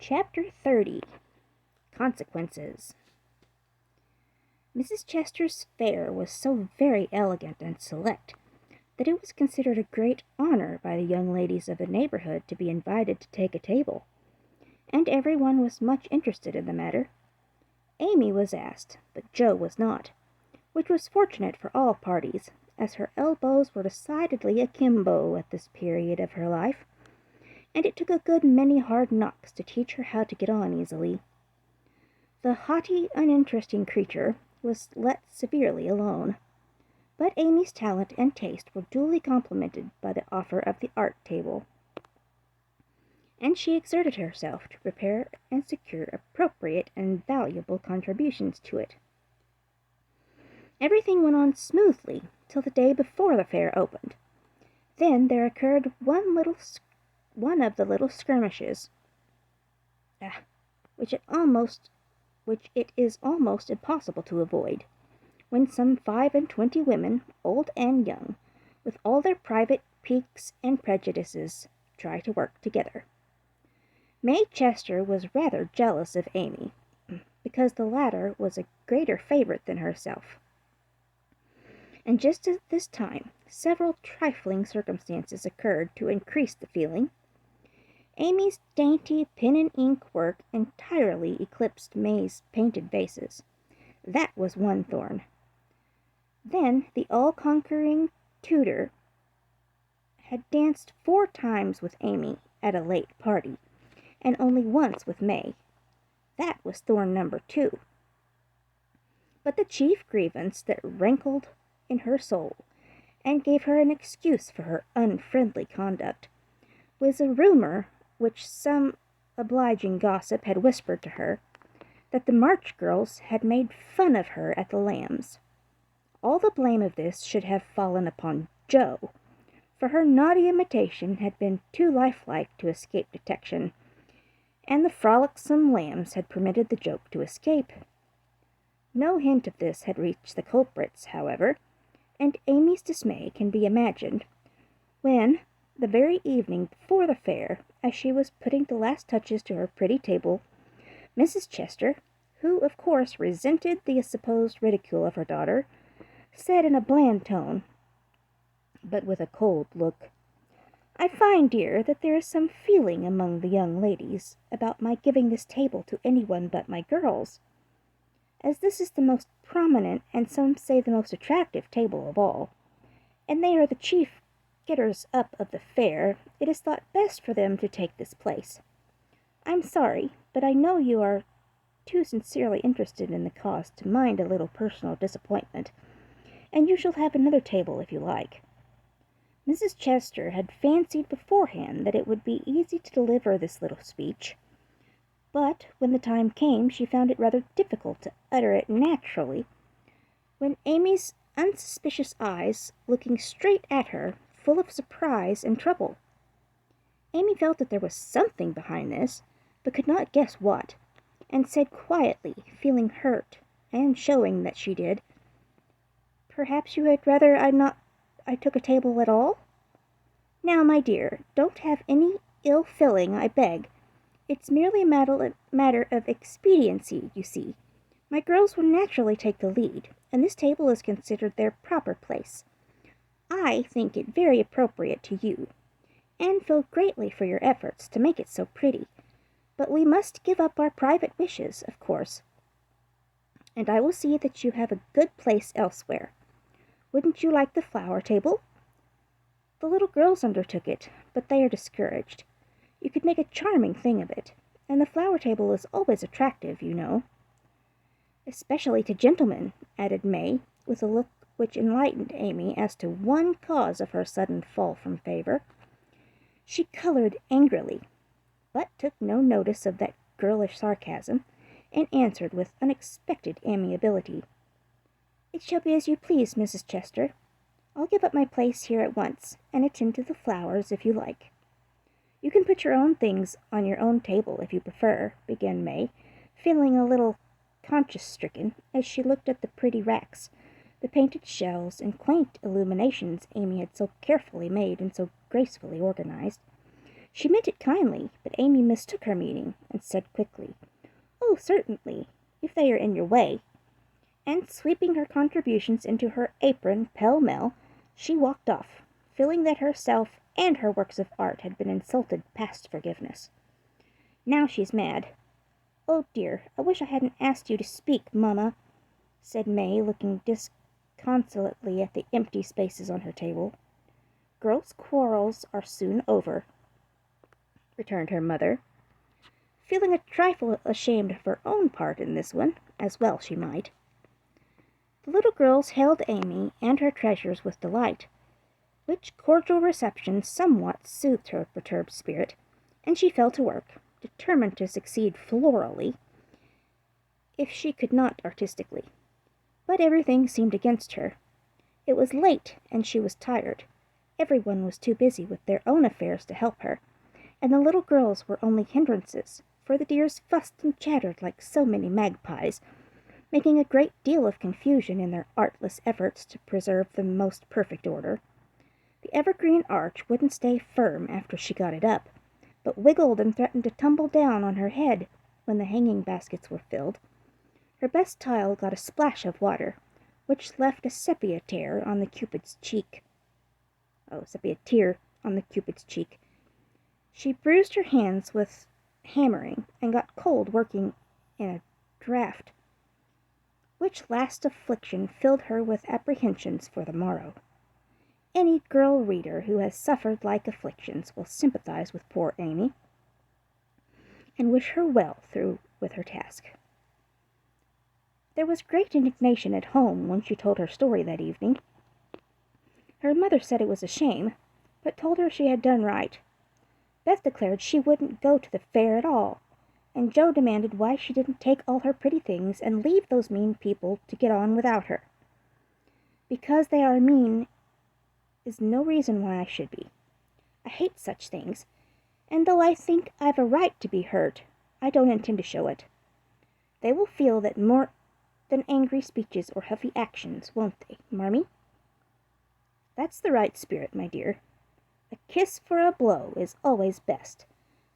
Chapter 30. Consequences. Mrs. Chester's fare was so very elegant and select that it was considered a great honor by the young ladies of the neighborhood to be invited to take a table, and everyone was much interested in the matter. Amy was asked, but Jo was not, which was fortunate for all parties, as her elbows were decidedly akimbo at this period of her life, and it took a good many hard knocks to teach her how to get on easily. The haughty, uninteresting creature was let severely alone, but Amy's talent and taste were duly complimented by the offer of the art table, and she exerted herself to prepare and secure appropriate and valuable contributions to it. Everything went on smoothly till the day before the fair opened. Then there occurred one of the little skirmishes, which it is almost impossible to avoid, when some 25 women, old and young, with all their private piques and prejudices, try to work together. May Chester was rather jealous of Amy, because the latter was a greater favorite than herself. And just at this time several trifling circumstances occurred to increase the feeling. Amy's dainty pen-and-ink work entirely eclipsed May's painted vases. That was one thorn. Then the all-conquering tutor had danced 4 times with Amy at a late party, and only once with May. That was thorn number 2. But the chief grievance that rankled in her soul, and gave her an excuse for her unfriendly conduct, was a rumor which some obliging gossip had whispered to her, that the March girls had made fun of her at the Lambs. All the blame of this should have fallen upon Jo, for her naughty imitation had been too lifelike to escape detection, and the frolicsome Lambs had permitted the joke to escape. No hint of this had reached the culprits, however, and Amy's dismay can be imagined, when, the very evening before the fair, as she was putting the last touches to her pretty table, Mrs. Chester, who of course resented the supposed ridicule of her daughter, said in a bland tone, but with a cold look, "I find, dear, that there is some feeling among the young ladies about my giving this table to anyone but my girls. As this is the most prominent, and some say the most attractive table of all, and they are the chief getters up of the fair, it is thought best for them to take this place. I'm sorry, but I know you are too sincerely interested in the cause to mind a little personal disappointment, and you shall have another table if you like." Mrs. Chester had fancied beforehand that it would be easy to deliver this little speech, but when the time came she found it rather difficult to utter it naturally. When Amy's unsuspicious eyes, looking straight at her, full of surprise and trouble. Amy felt that there was something behind this, but could not guess what, and said quietly, feeling hurt, and showing that she did, "Perhaps you had rather I took a table at all? Now, my dear, don't have any ill feeling, I beg. It's merely a matter of expediency, you see. My girls will naturally take the lead, and this table is considered their proper place. I think it very appropriate to you, and feel greatly for your efforts to make it so pretty, but we must give up our private wishes, of course, and I will see that you have a good place elsewhere. Wouldn't you like the flower table? The little girls undertook it, but they are discouraged. You could make a charming thing of it, and the flower table is always attractive, you know." "Especially to gentlemen," added May, with a look which enlightened Amy as to one cause of her sudden fall from favor. She colored angrily, but took no notice of that girlish sarcasm, and answered with unexpected amiability, "It shall be as you please, Mrs. Chester. I'll give up my place here at once, and attend to the flowers if you like." "You can put your own things on your own table if you prefer," began May, feeling a little conscience-stricken as she looked at the pretty racks, the painted shelves and quaint illuminations Amy had so carefully made and so gracefully organized. She meant it kindly, but Amy mistook her meaning and said quickly, "Oh, certainly, if they are in your way." And sweeping her contributions into her apron pell-mell, she walked off, feeling that herself and her works of art had been insulted past forgiveness. Now she's mad. "Oh dear, I wish I hadn't asked you to speak, Mamma," said May, looking disconsolately at the empty spaces on her table. "Girls' quarrels are soon over," returned her mother, feeling a trifle ashamed of her own part in this one, as well she might. The little girls hailed Amy and her treasures with delight, which cordial reception somewhat soothed her perturbed spirit, and she fell to work, determined to succeed florally, if she could not artistically. But everything seemed against her. It was late, and she was tired. Everyone was too busy with their own affairs to help her, and the little girls were only hindrances, for the dears fussed and chattered like so many magpies, making a great deal of confusion in their artless efforts to preserve the most perfect order. The evergreen arch wouldn't stay firm after she got it up, but wiggled and threatened to tumble down on her head when the hanging baskets were filled. Her best tile got a splash of water, which left a sepia tear on the Cupid's cheek. She bruised her hands with hammering, and got cold working in a draught, which last affliction filled her with apprehensions for the morrow. Any girl reader who has suffered like afflictions will sympathize with poor Amy, and wish her well through with her task. There was great indignation at home when she told her story that evening. Her mother said it was a shame, but told her she had done right. Beth declared she wouldn't go to the fair at all, and Joe demanded why she didn't take all her pretty things and leave those mean people to get on without her. Because they are mean is no reason why I should be. I hate such things, and though I think I've a right to be hurt, I don't intend to show it. They will feel that more than angry speeches or huffy actions, won't they, Marmee?" "That's the right spirit, my dear. A kiss for a blow is always best,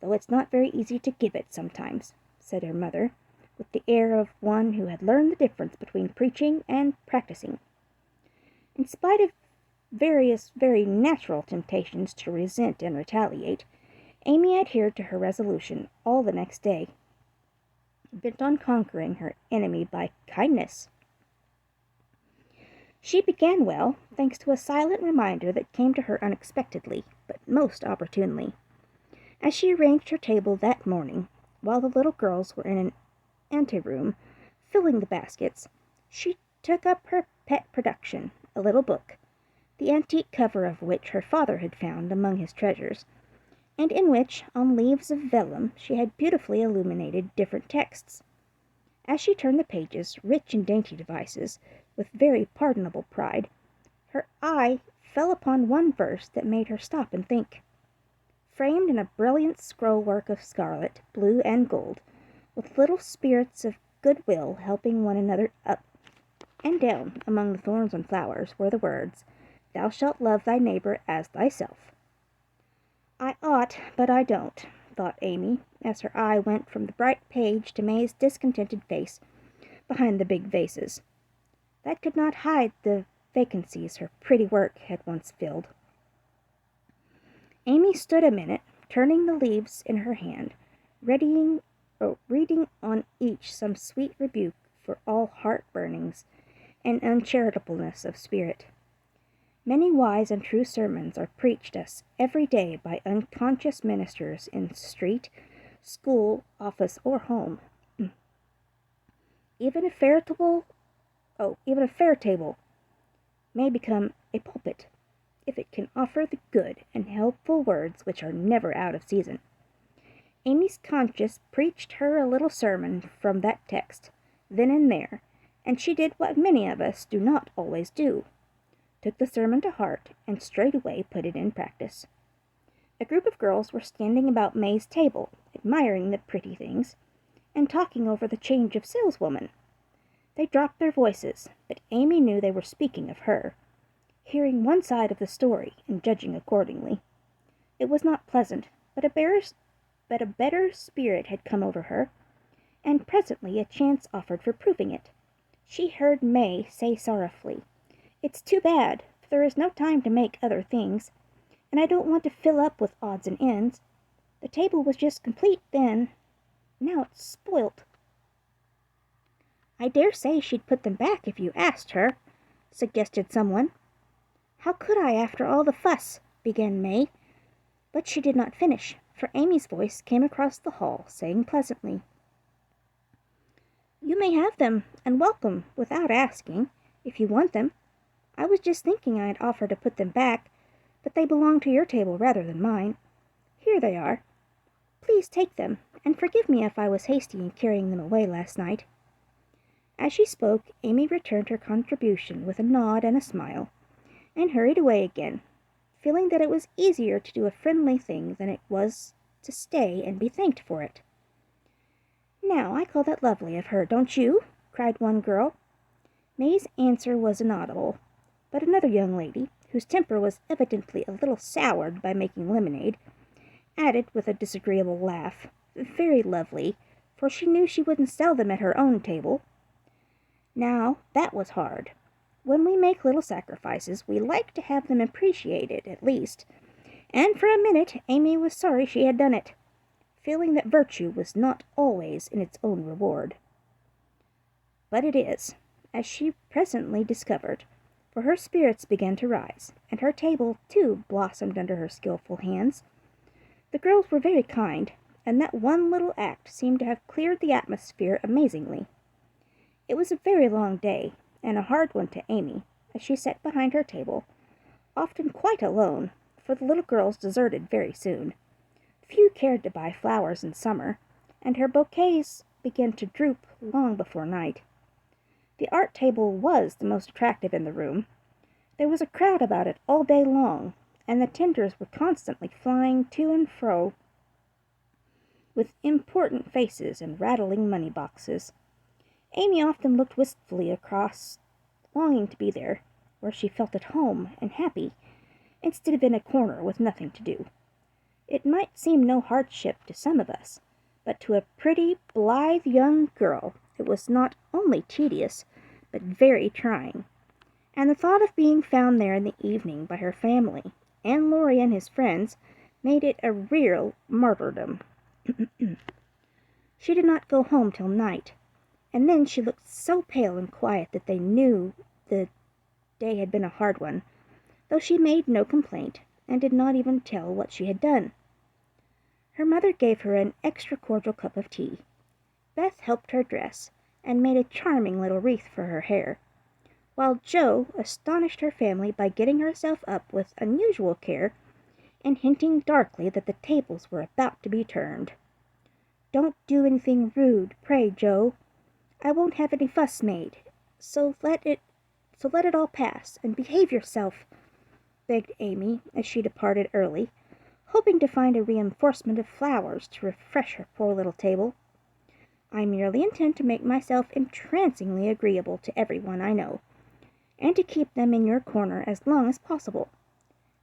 though it's not very easy to give it sometimes," said her mother, with the air of one who had learned the difference between preaching and practicing. In spite of various very natural temptations to resent and retaliate, Amy adhered to her resolution all the next day, bent on conquering her enemy by kindness. She began well, thanks to a silent reminder that came to her unexpectedly, but most opportunely. As she arranged her table that morning, while the little girls were in an anteroom filling the baskets, she took up her pet production, a little book, the antique cover of which her father had found among his treasures, and in which, on leaves of vellum, she had beautifully illuminated different texts. As she turned the pages, rich and dainty devices, with very pardonable pride, her eye fell upon one verse that made her stop and think. Framed in a brilliant scroll-work of scarlet, blue, and gold, with little spirits of good-will helping one another up and down among the thorns and flowers, were the words, "Thou shalt love thy neighbor as thyself." "I ought, but I don't," thought Amy, as her eye went from the bright page to May's discontented face behind the big vases. That could not hide the vacancies her pretty work had once filled. Amy stood a minute, turning the leaves in her hand, reading on each some sweet rebuke for all heart-burnings and uncharitableness of spirit. Many wise and true sermons are preached us every day by unconscious ministers in street, school, office, or home. Even a fair table may become a pulpit, if it can offer the good and helpful words which are never out of season. Amy's conscience preached her a little sermon from that text, then and there, and she did what many of us do not always do, took the sermon to heart, and straightway put it in practice. A group of girls were standing about May's table, admiring the pretty things, and talking over the change of saleswoman. They dropped their voices, but Amy knew they were speaking of her, hearing one side of the story and judging accordingly. It was not pleasant, but a better spirit had come over her, and presently a chance offered for proving it. She heard May say sorrowfully, "It's too bad, for there is no time to make other things, and I don't want to fill up with odds and ends. The table was just complete then. Now it's spoilt." "I dare say she'd put them back if you asked her," suggested someone. "How could I after all the fuss?" began May, but she did not finish, for Amy's voice came across the hall, saying pleasantly, "You may have them, and welcome, without asking, if you want them. I was just thinking I'd offer to put them back, but they belong to your table rather than mine. Here they are. Please take them, and forgive me if I was hasty in carrying them away last night." As she spoke, Amy returned her contribution with a nod and a smile, and hurried away again, feeling that it was easier to do a friendly thing than it was to stay and be thanked for it. "Now, I call that lovely of her, don't you?" cried one girl. May's answer was inaudible, but another young lady, whose temper was evidently a little soured by making lemonade, added with a disagreeable laugh, "Very lovely, for she knew she wouldn't sell them at her own table." Now, that was hard. When we make little sacrifices, we like to have them appreciated, at least, and for a minute Amy was sorry she had done it, feeling that virtue was not always in its own reward. But it is, as she presently discovered, for her spirits began to rise, and her table, too, blossomed under her skillful hands. The girls were very kind, and that one little act seemed to have cleared the atmosphere amazingly. It was a very long day, and a hard one to Amy, as she sat behind her table, often quite alone, for the little girls deserted very soon. Few cared to buy flowers in summer, and her bouquets began to droop long before night. The art table was the most attractive in the room. There was a crowd about it all day long, and the tenders were constantly flying to and fro with important faces and rattling money boxes. Amy often looked wistfully across, longing to be there, where she felt at home and happy, instead of in a corner with nothing to do. It might seem no hardship to some of us, but to a pretty, blithe young girl it was not only tedious, but very trying. And the thought of being found there in the evening by her family, and Laurie and his friends, made it a real martyrdom. She did not go home till night, and then she looked so pale and quiet that they knew the day had been a hard one, though she made no complaint, and did not even tell what she had done. Her mother gave her an extra cordial cup of tea. Beth helped her dress, and made a charming little wreath for her hair, while Jo astonished her family by getting herself up with unusual care, and hinting darkly that the tables were about to be turned. "Don't do anything rude, pray, Jo. I won't have any fuss made, so let it all pass, and behave yourself," begged Amy as she departed early, hoping to find a reinforcement of flowers to refresh her poor little table. "I merely intend to make myself entrancingly agreeable to everyone I know, and to keep them in your corner as long as possible.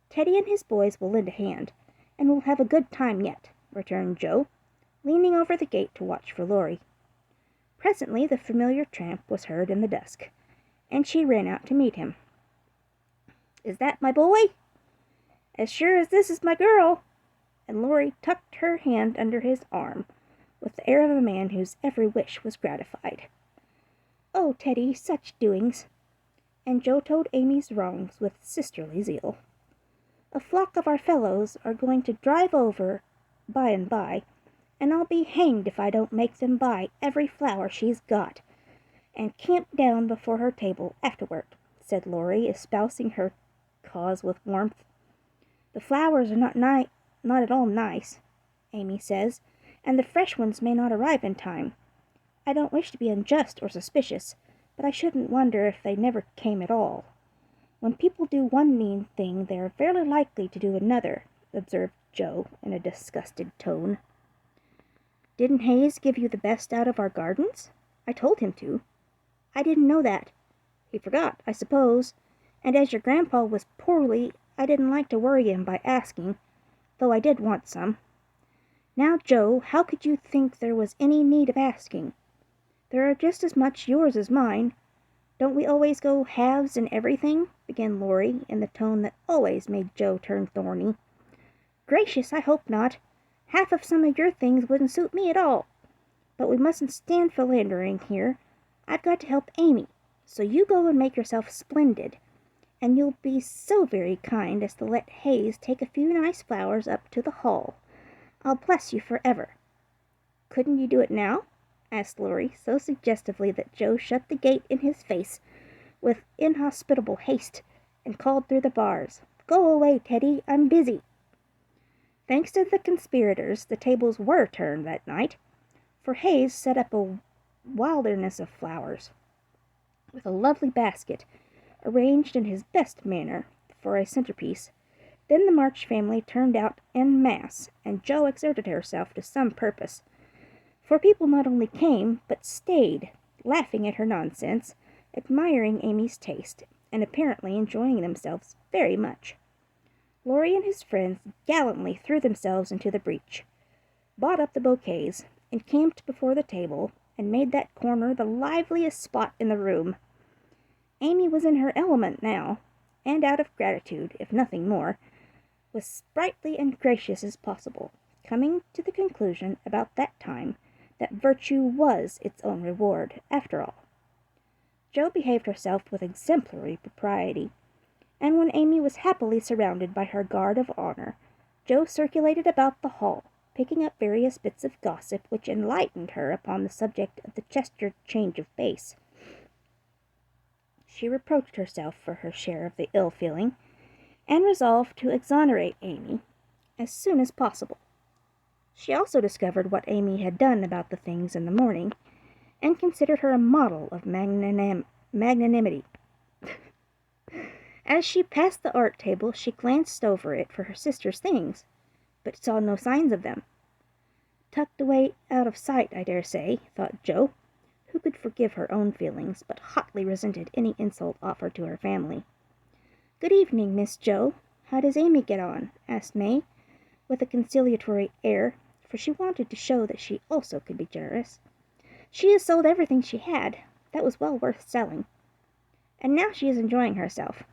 Teddy and his boys will lend a hand, and we'll have a good time yet," returned Jo, leaning over the gate to watch for Laurie. Presently the familiar tramp was heard in the dusk, and she ran out to meet him. "Is that my boy?" "As sure as this is my girl," and Laurie tucked her hand under his arm, with the air of a man whose every wish was gratified. "Oh, Teddy, such doings!" And Jo told Amy's wrongs with sisterly zeal. "A flock of our fellows are going to drive over by and by, and I'll be hanged if I don't make them buy every flower she's got, and camp down before her table afterward," said Laurie, espousing her cause with warmth. "The flowers are not at all nice, Amy says, and the fresh ones may not arrive in time. I don't wish to be unjust or suspicious, but I shouldn't wonder if they never came at all. When people do one mean thing, they are very likely to do another," observed Jo in a disgusted tone. "Didn't Hayes give you the best out of our gardens? I told him to." "I didn't know that. He forgot, I suppose, and as your grandpa was poorly, I didn't like to worry him by asking, though I did want some. Now, Joe, how could you think there was any need of asking? There are just as much yours as mine. Don't we always go halves in everything?" began Laurie, in the tone that always made Joe turn thorny. "Gracious, I hope not. Half of some of your things wouldn't suit me at all. But we mustn't stand philandering here. I've got to help Amy, so you go and make yourself splendid. And you'll be so very kind as to let Hayes take a few nice flowers up to the hall. I'll bless you forever." "Couldn't you do it now?" asked Laurie, so suggestively that Joe shut the gate in his face with inhospitable haste and called through the bars, "Go away, Teddy, I'm busy." Thanks to the conspirators, the tables were turned that night, for Hayes set up a wilderness of flowers, with a lovely basket, arranged in his best manner, for a centerpiece. Then the March family turned out en masse, and Jo exerted herself to some purpose, for people not only came, but stayed, laughing at her nonsense, admiring Amy's taste, and apparently enjoying themselves very much. Laurie and his friends gallantly threw themselves into the breach, bought up the bouquets, and camped before the table, and made that corner the liveliest spot in the room. Amy was in her element now, and out of gratitude, if nothing more, was sprightly and gracious as possible, coming to the conclusion about that time that virtue was its own reward, after all. Jo behaved herself with exemplary propriety, and when Amy was happily surrounded by her guard of honor, Jo circulated about the hall, picking up various bits of gossip which enlightened her upon the subject of the Chester change of base. She reproached herself for her share of the ill-feeling, and resolved to exonerate Amy as soon as possible. She also discovered what Amy had done about the things in the morning, and considered her a model of magnanimity. As she passed the art table, she glanced over it for her sister's things, but saw no signs of them. Tucked away out of sight, I dare say, thought Jo, who could forgive her own feelings, but hotly resented any insult offered to her family. "Good evening, Miss Jo. How does Amy get on?" asked May, with a conciliatory air, for she wanted to show that she also could be generous. "She has sold everything she had. That was well worth selling. And now she is enjoying herself.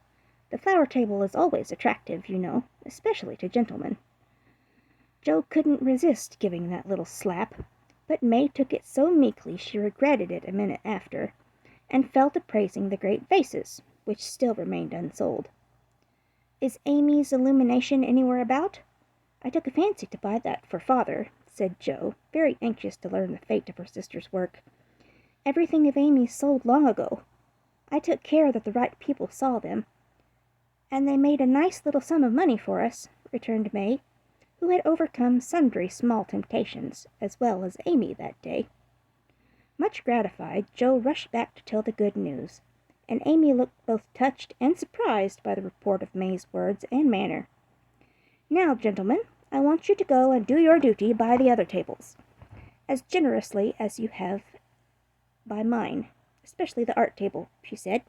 The flower table is always attractive, you know, especially to gentlemen." Jo couldn't resist giving that little slap, but May took it so meekly she regretted it a minute after, and fell to praising the great vases, which still remained unsold. "Is Amy's illumination anywhere about? I took a fancy to buy that for father," said Jo, very anxious to learn the fate of her sister's work. "Everything of Amy's sold long ago. I took care that the right people saw them. And they made a nice little sum of money for us," returned May, who had overcome sundry small temptations, as well as Amy that day. Much gratified, Jo rushed back to tell the good news, and Amy looked both touched and surprised by the report of May's words and manner. "Now, gentlemen, I want you to go and do your duty by the other tables, as generously as you have by mine, especially the art table," she said,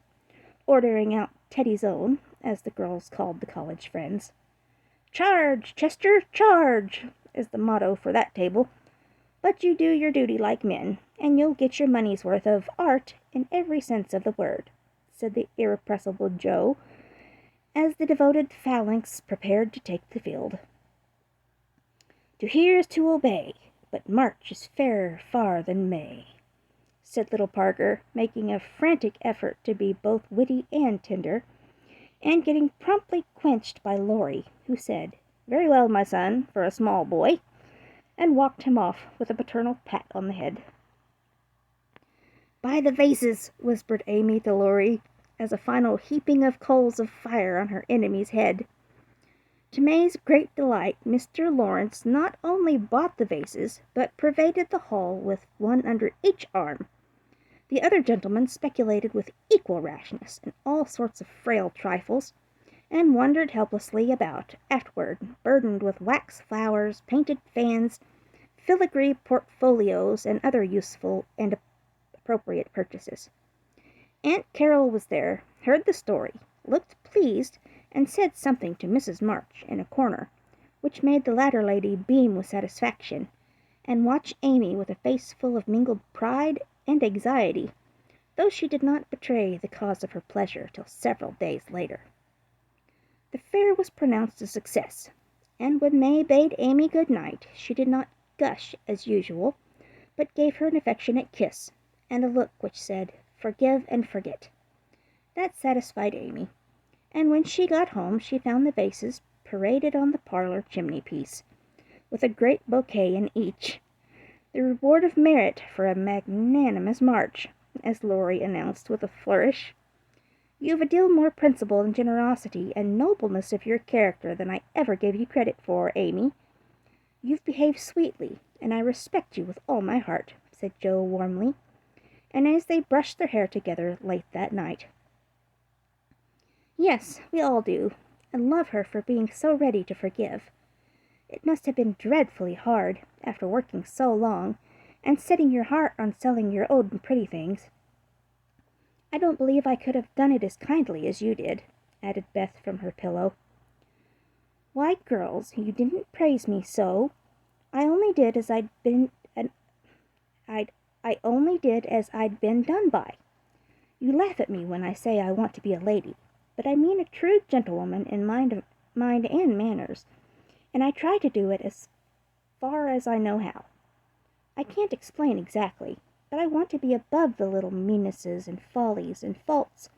ordering out Teddy's own, as the girls called the college friends. "Charge, Chester, charge!" is the motto for that table. But you do your duty like men, and you'll get your money's worth of art in every sense of the word," said the irrepressible Jo, as the devoted phalanx prepared to take the field. "To hear is to obey, but March is fairer far than May," said little Parker, making a frantic effort to be both witty and tender, and getting promptly quenched by Laurie, who said, "Very well, my son, for a small boy," and walked him off with a paternal pat on the head. "By the vases," whispered Amy to Laurie, as a final heaping of coals of fire on her enemy's head. To May's great delight, Mr. Lawrence not only bought the vases, but pervaded the hall with one under each arm. The other gentlemen speculated with equal rashness in all sorts of frail trifles, and wandered helplessly about afterward, burdened with wax flowers, painted fans, filigree portfolios, and other useful and appropriate purchases. Aunt Carol was there, heard the story, looked pleased, and said something to Mrs. March in a corner, which made the latter lady beam with satisfaction, and watch Amy with a face full of mingled pride and anxiety, though she did not betray the cause of her pleasure till several days later. The fair was pronounced a success, and when May bade Amy good night, she did not gush as usual, but gave her an affectionate kiss, and a look which said, "Forgive and forget." That satisfied Amy, and when she got home she found the vases paraded on the parlor chimney-piece, with a great bouquet in each. The reward of merit for a magnanimous march, as Laurie announced with a flourish. "You've a deal more principle and generosity and nobleness of your character than I ever gave you credit for, Amy. You've behaved sweetly, and I respect you with all my heart," said Jo warmly, and as they brushed their hair together late that night. "Yes, we all do, and love her for being so ready to forgive. It must have been dreadfully hard, after working so long, and setting your heart on selling your old and pretty things. I don't believe I could have done it as kindly as you did," added Beth from her pillow. "Why, girls, you didn't praise me so. I only did as I'd been done by. You laugh at me when I say I want to be a lady, but I mean a true gentlewoman in mind and manners, and I try to do it as far as I know how. I can't explain exactly, but I want to be above the little meannesses and follies and faults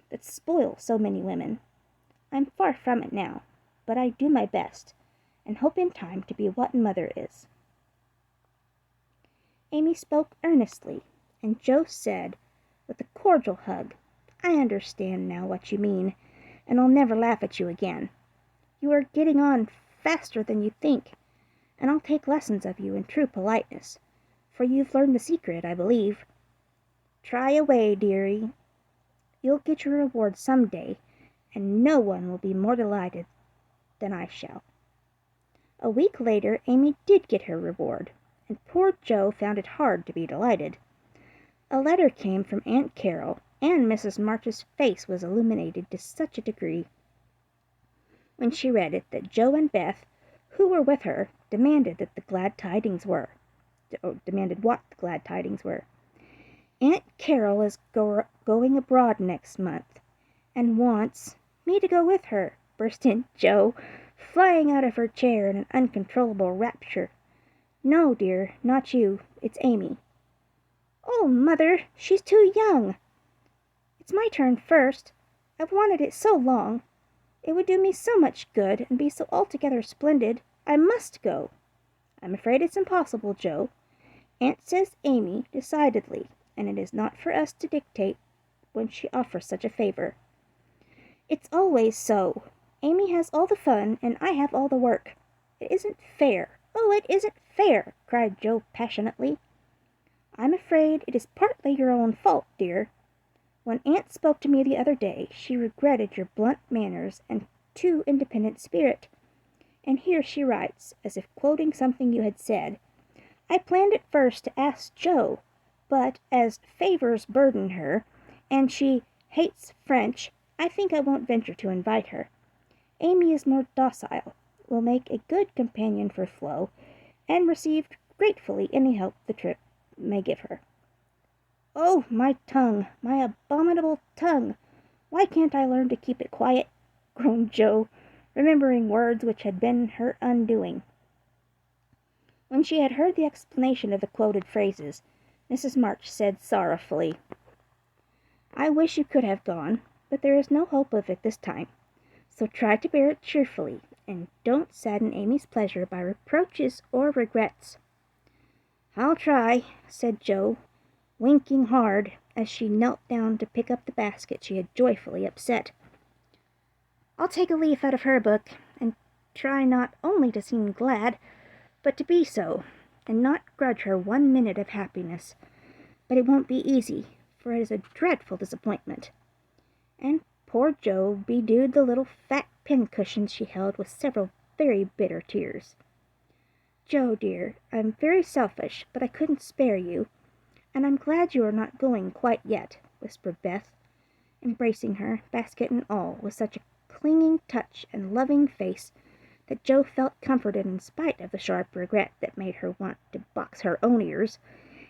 that spoil so many women. I'm far from it now, but I do my best, and hope in time to be what Mother is." Amy spoke earnestly, and Jo said, with a cordial hug, "I understand now what you mean, and I'll never laugh at you again. You are getting on faster than you think, and I'll take lessons of you in true politeness, for you've learned the secret, I believe. Try away, dearie. You'll get your reward some day, and no one will be more delighted than I shall." A week later Amy did get her reward, and poor Jo found it hard to be delighted. A letter came from Aunt Carroll, and Mrs. March's face was illuminated to such a degree when she read it that Jo and Beth, who were with her, demanded what the glad tidings were. "Aunt Carroll is going abroad next month, and wants me to go with her," burst in Jo, flying out of her chair in an uncontrollable rapture. "No, dear, not you. It's Amy." "Oh, Mother, she's too young." "It's my turn first. I've wanted it so long. It would do me so much good, and be so altogether splendid. I must go." "I'm afraid it's impossible, Jo. Aunt says Amy, decidedly, and it is not for us to dictate when she offers such a favor." "It's always so. Amy has all the fun, and I have all the work. It isn't fair. Oh, it isn't fair," cried Jo passionately. "I'm afraid it is partly your own fault, dear. When Aunt spoke to me the other day, she regretted your blunt manners and too independent spirit. And here she writes, as if quoting something you had said, 'I planned at first to ask Jo, but as favors burden her, and she hates French, I think I won't venture to invite her. Amy is more docile, will make a good companion for Flo, and receive gratefully any help the trip may give her.'" "Oh, my tongue, my abominable tongue! Why can't I learn to keep it quiet?" groaned Jo, remembering words which had been her undoing. When she had heard the explanation of the quoted phrases, Mrs. March said sorrowfully, "I wish you could have gone, but there is no hope of it this time. So try to bear it cheerfully, and don't sadden Amy's pleasure by reproaches or regrets." "I'll try," said Jo, winking hard as she knelt down to pick up the basket she had joyfully upset. "I'll take a leaf out of her book, and try not only to seem glad, but to be so, and not grudge her 1 minute of happiness. But it won't be easy, for it is a dreadful disappointment." And poor Jo bedewed the little fat pincushions she held with several very bitter tears. "Jo, dear, I'm very selfish, but I couldn't spare you, and I'm glad you are not going quite yet," whispered Beth, embracing her, basket and all, with such a clinging touch and loving face but Jo felt comforted in spite of the sharp regret that made her want to box her own ears,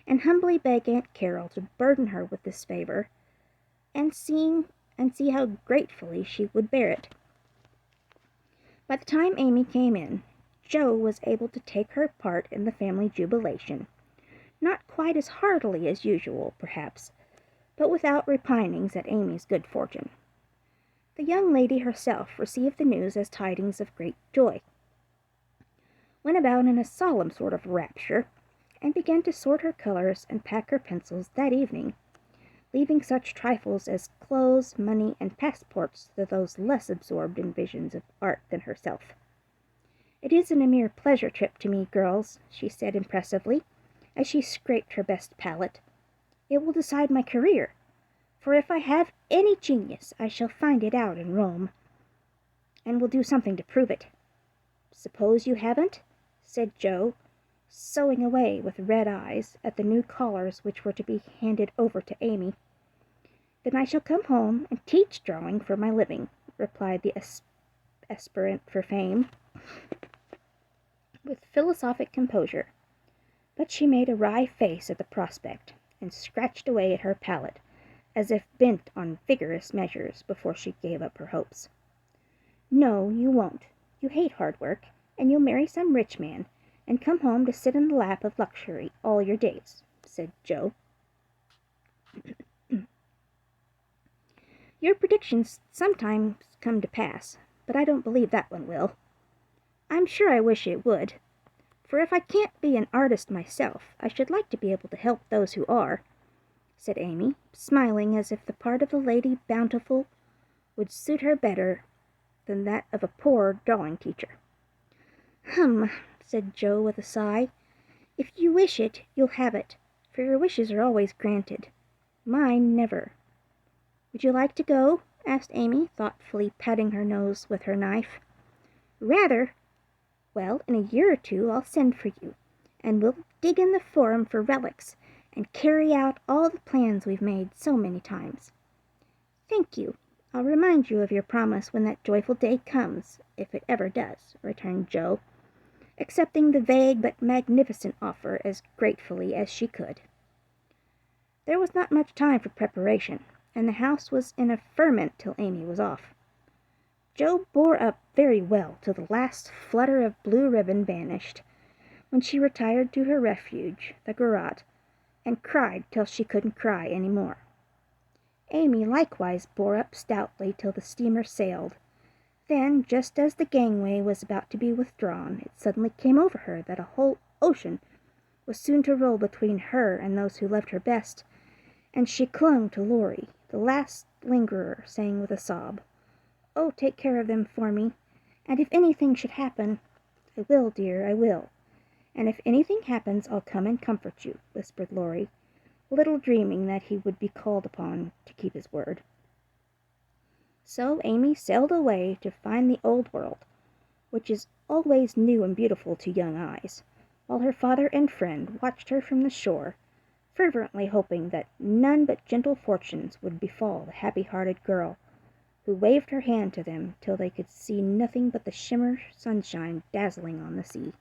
and humbly beg Aunt Carol to burden her with this favor, and see how gratefully she would bear it. By the time Amy came in, Jo was able to take her part in the family jubilation, not quite as heartily as usual, perhaps, but without repinings at Amy's good fortune. The young lady herself received the news as tidings of great joy, went about in a solemn sort of rapture, and began to sort her colors and pack her pencils that evening, leaving such trifles as clothes, money, and passports to those less absorbed in visions of art than herself. "It isn't a mere pleasure trip to me, girls," she said impressively, as she scraped her best palette. "It will decide my career, for if I have any genius I shall find it out in Rome, and will do something to prove it." "Suppose you haven't?" said Jo, sewing away with red eyes at the new collars which were to be handed over to Amy. "Then I shall come home and teach drawing for my living," replied the aspirant for fame, with philosophic composure. But she made a wry face at the prospect, and scratched away at her palette, as if bent on vigorous measures before she gave up her hopes. "No, you won't. You hate hard work, and you'll marry some rich man, and come home to sit in the lap of luxury all your days," said Jo. "Your predictions sometimes come to pass, but I don't believe that one will. I'm sure I wish it would, for if I can't be an artist myself, I should like to be able to help those who are," said Amy, smiling as if the part of the Lady Bountiful would suit her better than that of a poor drawing teacher. "Hum," said Jo with a sigh. "If you wish it, you'll have it, for your wishes are always granted. Mine never." "Would you like to go?" asked Amy, thoughtfully patting her nose with her knife. "Rather. Well, in a year or two I'll send for you, and we'll dig in the Forum for relics, and carry out all the plans we've made so many times." "Thank you. I'll remind you of your promise when that joyful day comes, if it ever does," returned Jo, accepting the vague but magnificent offer as gratefully as she could. There was not much time for preparation, and the house was in a ferment till Amy was off. Jo bore up very well till the last flutter of blue ribbon vanished, when she retired to her refuge, the garret, and cried till she couldn't cry any more. Amy likewise bore up stoutly till the steamer sailed. Then, just as the gangway was about to be withdrawn, it suddenly came over her that a whole ocean was soon to roll between her and those who loved her best, and she clung to Laurie, the last lingerer, saying with a sob, "Oh, take care of them for me, and if anything should happen—" "I will, dear, I will. And if anything happens, I'll come and comfort you," whispered Laurie, little dreaming that he would be called upon to keep his word. So Amy sailed away to find the old world, which is always new and beautiful to young eyes, while her father and friend watched her from the shore, fervently hoping that none but gentle fortunes would befall the happy-hearted girl, who waved her hand to them till they could see nothing but the shimmer sunshine dazzling on the sea.